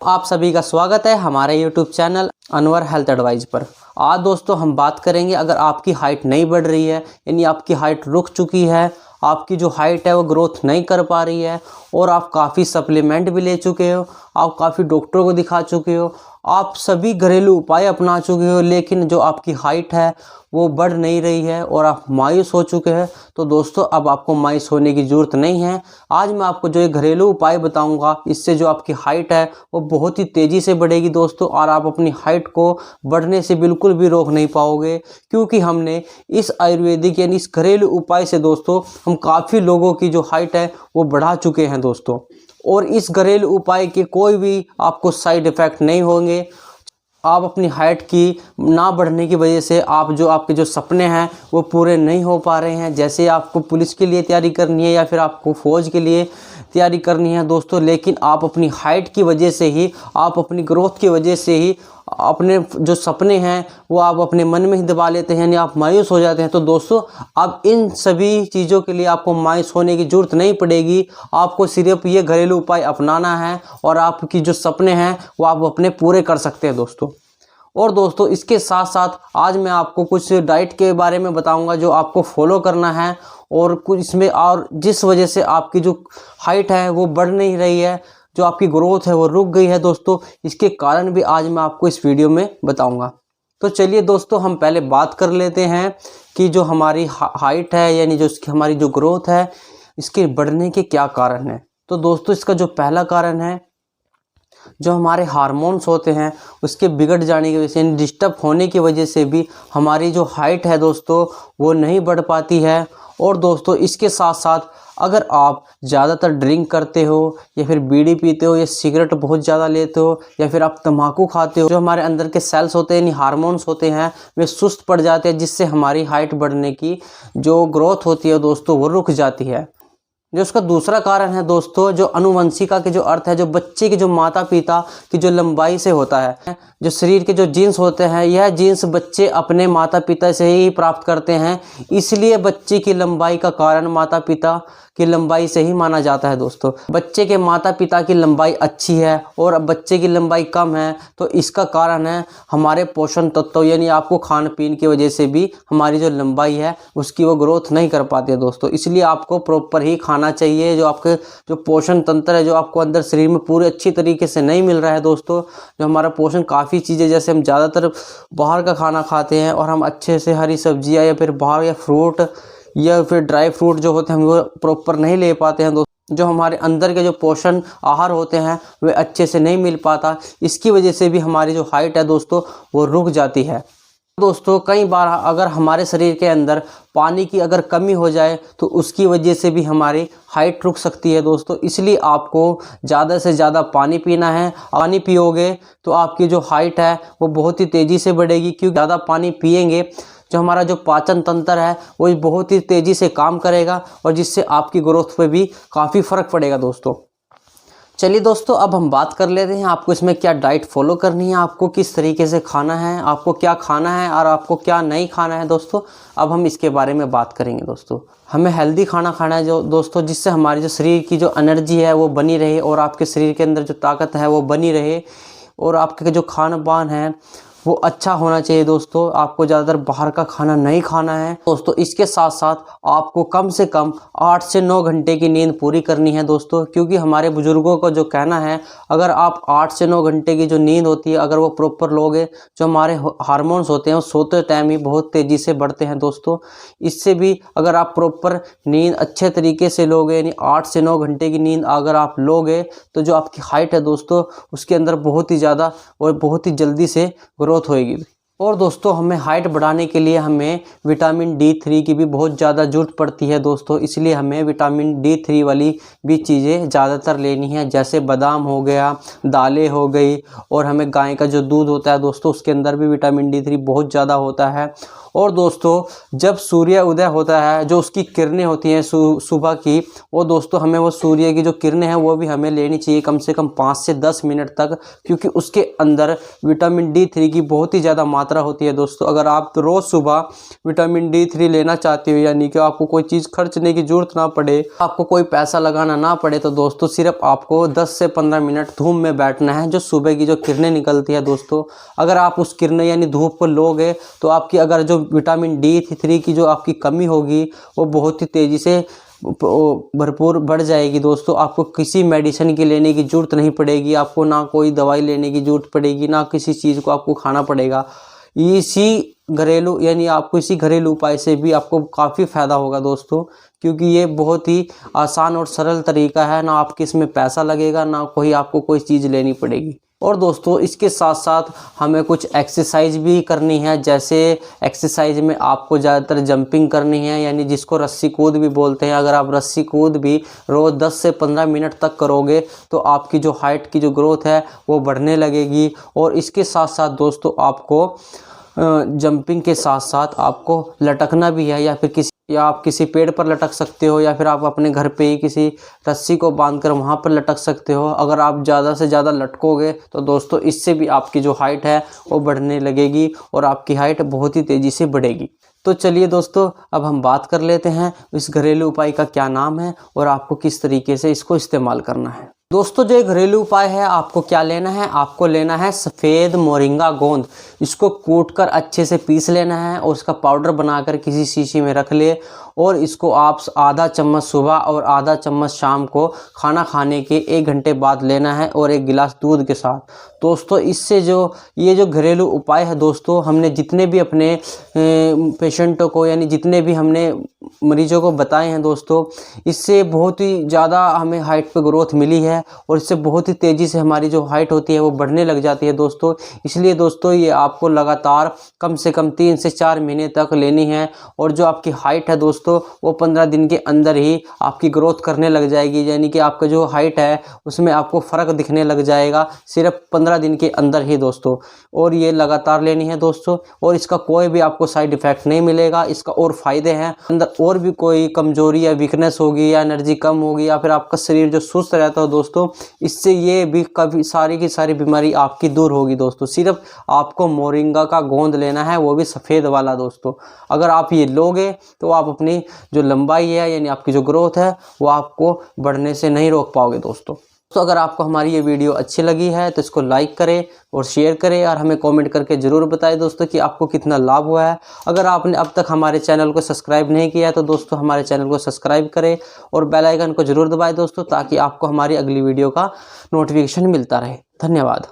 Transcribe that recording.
आप सभी का स्वागत है हमारे YouTube channel Anwar health advice पर। आज दोस्तों हम बात करेंगे, अगर आपकी हाइट नहीं बढ़ रही है यानी आपकी हाइट रुक चुकी है, आपकी जो हाइट है वो ग्रोथ नहीं कर पा रही है और आप काफ़ी सप्लीमेंट भी ले चुके हो, आप काफ़ी डॉक्टरों को दिखा चुके हो, आप सभी घरेलू उपाय अपना चुके हो, लेकिन जो आपकी हाइट है वो बढ़ नहीं रही है और आप मायूस हो चुके हैं, तो दोस्तों अब आपको मायूस होने की ज़रूरत नहीं है। आज मैं आपको जो एक घरेलू उपाय बताऊंगा, इससे जो आपकी हाइट है वो बहुत ही तेज़ी से बढ़ेगी दोस्तों, और आप अपनी हाइट को बढ़ने से बिल्कुल भी रोक नहीं पाओगे, क्योंकि हमने इस आयुर्वेदिक यानी इस घरेलू उपाय से दोस्तों हम काफ़ी लोगों की जो हाइट है वो बढ़ा चुके हैं दोस्तों। और इस घरेलू उपाय के कोई भी आपको साइड इफ़ेक्ट नहीं होंगे। आप अपनी हाइट की ना बढ़ने की वजह से आपके जो सपने हैं वो पूरे नहीं हो पा रहे हैं, जैसे आपको पुलिस के लिए तैयारी करनी है या फिर आपको फ़ौज के लिए तैयारी करनी है दोस्तों, लेकिन आप अपनी हाइट की वजह से ही, आप अपनी ग्रोथ की वजह से ही अपने जो सपने हैं वो आप अपने मन में ही दबा लेते हैं, यानी आप मायूस हो जाते हैं। तो दोस्तों अब इन सभी चीज़ों के लिए आपको मायूस होने की ज़रूरत नहीं पड़ेगी। आपको सिर्फ ये घरेलू उपाय अपनाना है और आपकी जो सपने हैं वो आप अपने पूरे कर सकते हैं दोस्तों। और दोस्तों इसके साथ साथ आज मैं आपको कुछ डाइट के बारे में बताऊंगा जो आपको फॉलो करना है, और कुछ इसमें और जिस वजह से आपकी जो हाइट है वो बढ़ नहीं रही है, जो आपकी ग्रोथ है वो रुक गई है दोस्तों, इसके कारण भी आज मैं आपको इस वीडियो में बताऊंगा। तो चलिए दोस्तों हम पहले बात कर लेते हैं कि जो हमारी हाइट है यानी जो हमारी जो ग्रोथ है इसके बढ़ने के क्या कारण हैं। तो दोस्तों इसका जो पहला कारण है, जो हमारे हार्मोन्स होते हैं उसके बिगड़ जाने की वजह से, डिस्टर्ब होने की वजह से भी हमारी जो हाइट है दोस्तों वो नहीं बढ़ पाती है। और दोस्तों इसके साथ साथ अगर आप ज़्यादातर ड्रिंक करते हो या फिर बीड़ी पीते हो या सिगरेट बहुत ज़्यादा लेते हो या फिर आप तम्बाकू खाते हो, जो हमारे अंदर के सेल्स होते हैं यानी हार्मोन्स होते हैं वे सुस्त पड़ जाते हैं, जिससे हमारी हाइट बढ़ने की जो ग्रोथ होती है दोस्तों वो रुक जाती है। जो उसका दूसरा कारण है दोस्तों, जो अनुवंशिका के जो अर्थ है, जो बच्चे के जो माता पिता की जो लंबाई से होता है, जो शरीर के जो जीन्स होते हैं यह जीन्स बच्चे अपने माता पिता से ही प्राप्त करते हैं, इसलिए बच्चे की लंबाई का कारण माता पिता की लंबाई से ही माना जाता है दोस्तों। बच्चे के माता पिता की लंबाई अच्छी है और बच्चे की लंबाई कम है, तो इसका कारण है हमारे पोषण तत्व, यानी आपको खान पीन की वजह से भी हमारी जो लंबाई है उसकी वो ग्रोथ नहीं कर पाती है दोस्तों। इसलिए आपको प्रॉपर ही खाना चाहिए, जो आपके जो पोषण तंत्र है जो आपको अंदर शरीर में पूरे अच्छी तरीके से नहीं मिल रहा है दोस्तों। जो हमारा पोषण काफ़ी चीज़ें, जैसे हम ज़्यादातर बाहर का खाना खाते हैं और हम अच्छे से हरी सब्जियाँ या फिर बाहर या फ्रूट या फिर ड्राई फ्रूट जो होते हैं वो प्रॉपर नहीं ले पाते हैं दोस्तों। जो हमारे अंदर के जो पोषण आहार होते हैं वे अच्छे से नहीं मिल पाता, इसकी वजह से भी हमारी जो हाइट है दोस्तों वो रुक जाती है दोस्तों। कई बार अगर हमारे शरीर के अंदर पानी की अगर कमी हो जाए तो उसकी वजह से भी हमारी हाइट रुक सकती है दोस्तों। इसलिए आपको ज़्यादा से ज़्यादा पानी पीना है। पानी पियोगे तो आपकी जो हाइट है वो बहुत ही तेज़ी से बढ़ेगी, क्योंकि ज़्यादा पानी पिएंगे जो हमारा जो पाचन तंत्र है वो बहुत ही तेज़ी से काम करेगा और जिससे आपकी ग्रोथ पे भी काफ़ी फ़र्क पड़ेगा दोस्तों। चलिए दोस्तों अब हम बात कर लेते हैं आपको इसमें क्या डाइट फॉलो करनी है, आपको किस तरीके से खाना है, आपको क्या खाना है और आपको क्या नहीं खाना है दोस्तों। अब हम इसके बारे में बात करेंगे दोस्तों। हमें हेल्दी खाना खाना है जो दोस्तों, जिससे हमारी जो शरीर की जो एनर्जी है वो बनी रहे और आपके शरीर के अंदर जो ताकत है वो बनी रहे, और आपके जो खान पान है वो अच्छा होना चाहिए दोस्तों। आपको ज़्यादातर बाहर का खाना नहीं खाना है दोस्तों। इसके साथ साथ आपको कम से कम 8 से 9 घंटे की नींद पूरी करनी है दोस्तों, क्योंकि हमारे बुजुर्गों का जो कहना है, अगर आप 8 से 9 घंटे की जो नींद होती है अगर वो प्रॉपर लोगे, जो हमारे हार्मोन्स होते हैं वो सोते टाइम ही बहुत तेज़ी से बढ़ते हैं दोस्तों। इससे भी अगर आप प्रॉपर नींद अच्छे तरीके से लोगे, यानी 8 से 9 घंटे की नींद अगर आप लोगे, तो जो आपकी हाइट है दोस्तों उसके अंदर बहुत ही ज़्यादा और बहुत ही जल्दी से ग्रोथ होएगी। और दोस्तों हमें हाइट बढ़ाने के लिए हमें विटामिन D3 की भी बहुत ज़्यादा ज़रूरत पड़ती है दोस्तों, इसलिए हमें विटामिन D3 वाली भी चीज़ें ज़्यादातर लेनी है, जैसे बादाम हो गया, दालें हो गई, और हमें गाय का जो दूध होता है दोस्तों उसके अंदर भी विटामिन D3 बहुत ज़्यादा होता है। और दोस्तों जब सूर्य उदय होता है, जो उसकी किरणें होती हैं सुबह की, वो दोस्तों हमें वो सूर्य की जो किरणें हैं वो भी हमें लेनी चाहिए कम से कम 5 से 10 मिनट तक, क्योंकि उसके अंदर विटामिन D3 की बहुत ही ज़्यादा मात्रा मात्रा होती है दोस्तों। अगर आप रोज़ सुबह विटामिन D3 लेना चाहते हो, यानी कि आपको कोई चीज़ खर्चने की ज़रूरत ना पड़े, आपको कोई पैसा लगाना ना पड़े, तो दोस्तों सिर्फ आपको 10 से 15 मिनट धूप में बैठना है। जो सुबह की जो किरणें निकलती है दोस्तों, अगर आप उस किरणें यानी धूप को लोगे तो आपकी अगर जो विटामिन D3 की जो आपकी कमी होगी वो बहुत ही तेज़ी से भरपूर बढ़ जाएगी दोस्तों। आपको किसी मेडिसिन की लेने की ज़रूरत नहीं पड़ेगी, आपको ना कोई दवाई लेने की ज़रूरत पड़ेगी, ना किसी चीज़ को आपको खाना पड़ेगा। इसी घरेलू यानी आपको इसी घरेलू उपाय से भी आपको काफ़ी फ़ायदा होगा दोस्तों, क्योंकि ये बहुत ही आसान और सरल तरीका है। ना आपके इसमें पैसा लगेगा, ना आपको कोई चीज़ लेनी पड़ेगी। और दोस्तों इसके साथ साथ हमें कुछ एक्सरसाइज भी करनी है। जैसे एक्सरसाइज में आपको ज़्यादातर जंपिंग करनी है, यानी जिसको रस्सी कूद भी बोलते हैं। अगर आप रस्सी कूद भी रोज़ 10 से 15 मिनट तक करोगे तो आपकी जो हाइट की जो ग्रोथ है वो बढ़ने लगेगी। और इसके साथ साथ दोस्तों आपको जंपिंग के साथ साथ आपको लटकना भी है, या आप किसी पेड़ पर लटक सकते हो, या फिर आप अपने घर पे ही किसी रस्सी को बांधकर वहाँ पर लटक सकते हो। अगर आप ज़्यादा से ज़्यादा लटकोगे तो दोस्तों इससे भी आपकी जो हाइट है वो बढ़ने लगेगी और आपकी हाइट बहुत ही तेज़ी से बढ़ेगी। तो चलिए दोस्तों, अब हम बात कर लेते हैं इस घरेलू उपाय का क्या नाम है और आपको किस तरीके से इसको इस्तेमाल करना है। दोस्तों जो घरेलू उपाय है, आपको क्या लेना है, आपको लेना है सफ़ेद मोरिंगा गोंद। इसको कूटकर अच्छे से पीस लेना है और उसका पाउडर बनाकर किसी शीशी में रख ले, और इसको आप आधा चम्मच सुबह और आधा चम्मच शाम को खाना खाने के 1 घंटे बाद लेना है, और 1 गिलास दूध के साथ। दोस्तों इससे ये जो घरेलू उपाय है दोस्तों, हमने जितने भी अपने पेशेंटों को यानी जितने भी हमने मरीजों को बताए हैं दोस्तों, इससे बहुत ही ज़्यादा हमें हाइट पे ग्रोथ मिली है, और इससे बहुत ही तेज़ी से हमारी जो हाइट होती है वो बढ़ने लग जाती है दोस्तों। इसलिए दोस्तों ये आपको लगातार कम से कम 3 से 4 महीने तक लेनी है, और जो आपकी हाइट है दोस्तों वो 15 दिन के अंदर ही आपकी ग्रोथ करने लग जाएगी। यानी कि आपका जो हाइट है उसमें आपको फ़र्क दिखने लग जाएगा सिर्फ 15 दिन के अंदर ही दोस्तों। और ये लगातार लेनी है दोस्तों, और इसका कोई भी आपको साइड इफ़ेक्ट नहीं मिलेगा। इसका और फ़ायदे हैं, अंदर और भी कोई कमज़ोरी या वीकनेस होगी या एनर्जी कम होगी या फिर आपका शरीर जो सुस्त रहता हो दोस्तों, इससे ये भी कभी सारी की सारी बीमारी आपकी दूर होगी दोस्तों। सिर्फ आपको मोरिंगा का गोंद लेना है, वो भी सफ़ेद वाला दोस्तों। अगर आप ये लोगे तो आप अपनी जो लंबाई है यानी आपकी जो ग्रोथ है वो आपको बढ़ने से नहीं रोक पाओगे दोस्तों। तो अगर आपको हमारी ये वीडियो अच्छी लगी है तो इसको लाइक करें और शेयर करें, और हमें कमेंट करके ज़रूर बताएं दोस्तों कि आपको कितना लाभ हुआ है। अगर आपने अब तक हमारे चैनल को सब्सक्राइब नहीं किया है तो दोस्तों हमारे चैनल को सब्सक्राइब करें और बेल आइकन को ज़रूर दबाएं दोस्तों, ताकि आपको हमारी अगली वीडियो का नोटिफिकेशन मिलता रहे। धन्यवाद।